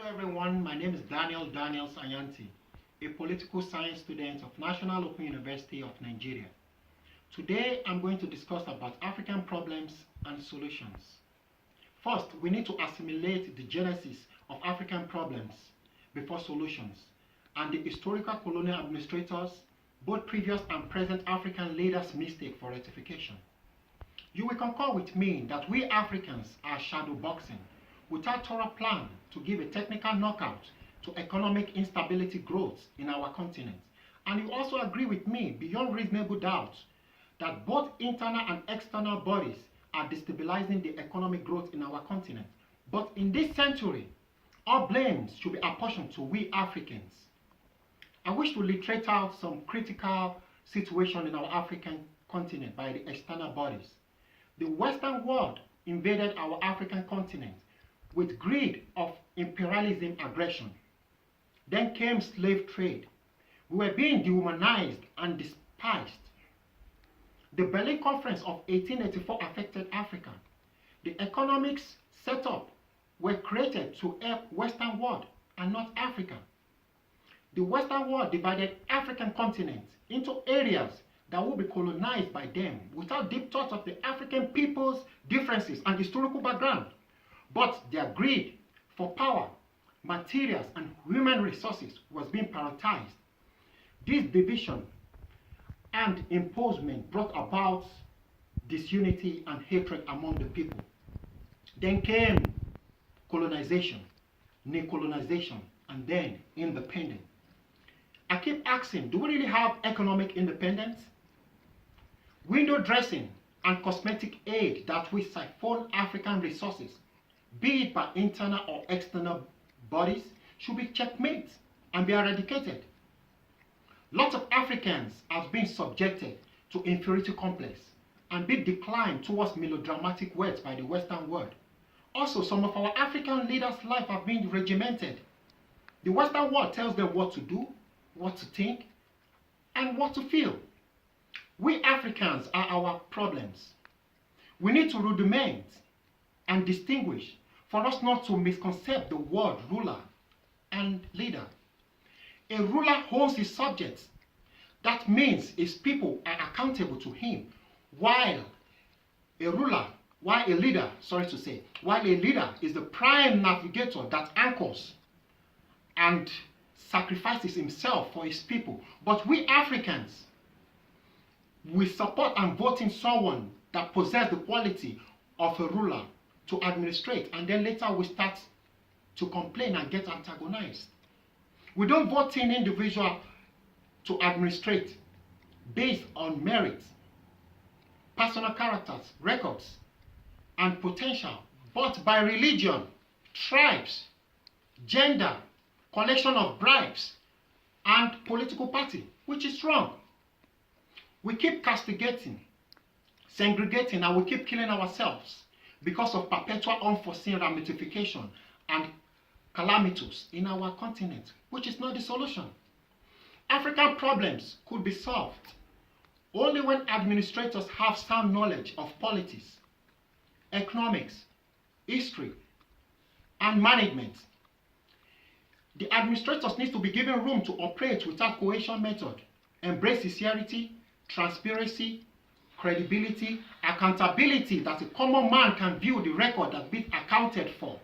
everyone, my name is Daniels Anyanti, a political science student of National Open University of Nigeria. Today I'm going to discuss about African problems and solutions. First, we need to assimilate the genesis of African problems before solutions and the historical colonial administrators, both previous and present African leaders' mistake for rectification. You will concur with me that we Africans are shadow boxing without thorough plan to give a technical knockout to economic instability growth in our continent. And you also agree with me beyond reasonable doubt that both internal and external bodies are destabilizing the economic growth in our continent. But in this century, all blames should be apportioned to we Africans. I wish to literate out some critical situation in our African continent by the external bodies. The Western world invaded our African continent with greed of imperialism aggression. Then came slave trade. We were being dehumanized and despised. The Berlin Conference of 1884 affected Africa. The economics set up were created to help Western world and not Africa. The Western world divided African continent into areas that will be colonized by them without deep thought of the African people's differences and historical background. But their greed for power, materials, and human resources was being prioritized. This division and imposement brought about disunity and hatred among the people. Then came colonization, neocolonization, and then independence. I keep asking, do we really have economic independence? Window dressing and cosmetic aid that will siphon African resources, be it by internal or external bodies, should be checkmate and be eradicated. Lots of Africans have been subjected to inferiority complex and been declined towards melodramatic words by the Western world. Also, some of our African leaders' life have been regimented. The Western world tells them what to do, what to think, and what to feel. We Africans are our problems. We need to rudiment and distinguish for us not to misconcept the word ruler and leader. A ruler owns his subjects. That means his people are accountable to him, while a leader is the prime navigator that anchors and sacrifices himself for his people. But we Africans, we support and vote in someone that possesses the quality of a ruler to administrate, and then later we start to complain and get antagonized. We don't vote in individual to administrate based on merit, personal characters, records, and potential, but by religion, tribes, gender, collection of bribes, and political party, which is wrong. We keep castigating, segregating, and we keep killing ourselves because of perpetual unforeseen ramification and calamities in our continent, which is not the solution. African problems could be solved only when administrators have sound knowledge of politics, economics, history, and management. The administrators need to be given room to operate without coercion method, embrace sincerity, transparency, credibility, accountability, that a common man can view the record that be accounted for,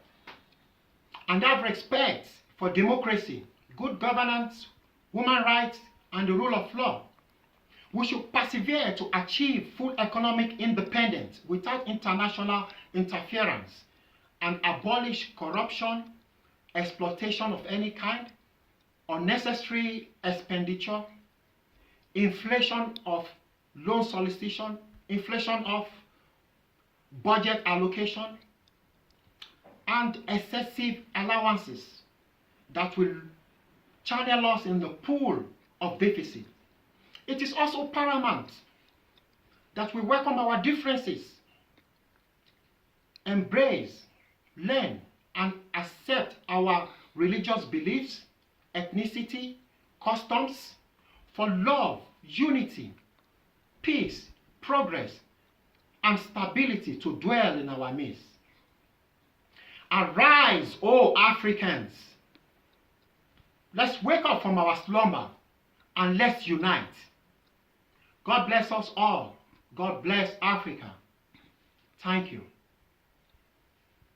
and have respect for democracy, good governance, human rights, and the rule of law. We should persevere to achieve full economic independence without international interference and abolish corruption, exploitation of any kind, unnecessary expenditure, inflation of loan solicitation, inflation of budget allocation, and excessive allowances that will channel us in the pool of deficit. It is also paramount that we welcome our differences, embrace, learn, and accept our religious beliefs, ethnicity, customs, for love, unity, peace, progress, and stability to dwell in our midst. Arise, O Africans, Let's wake up from our slumber and let's unite. God bless us all. God bless Africa. Thank you.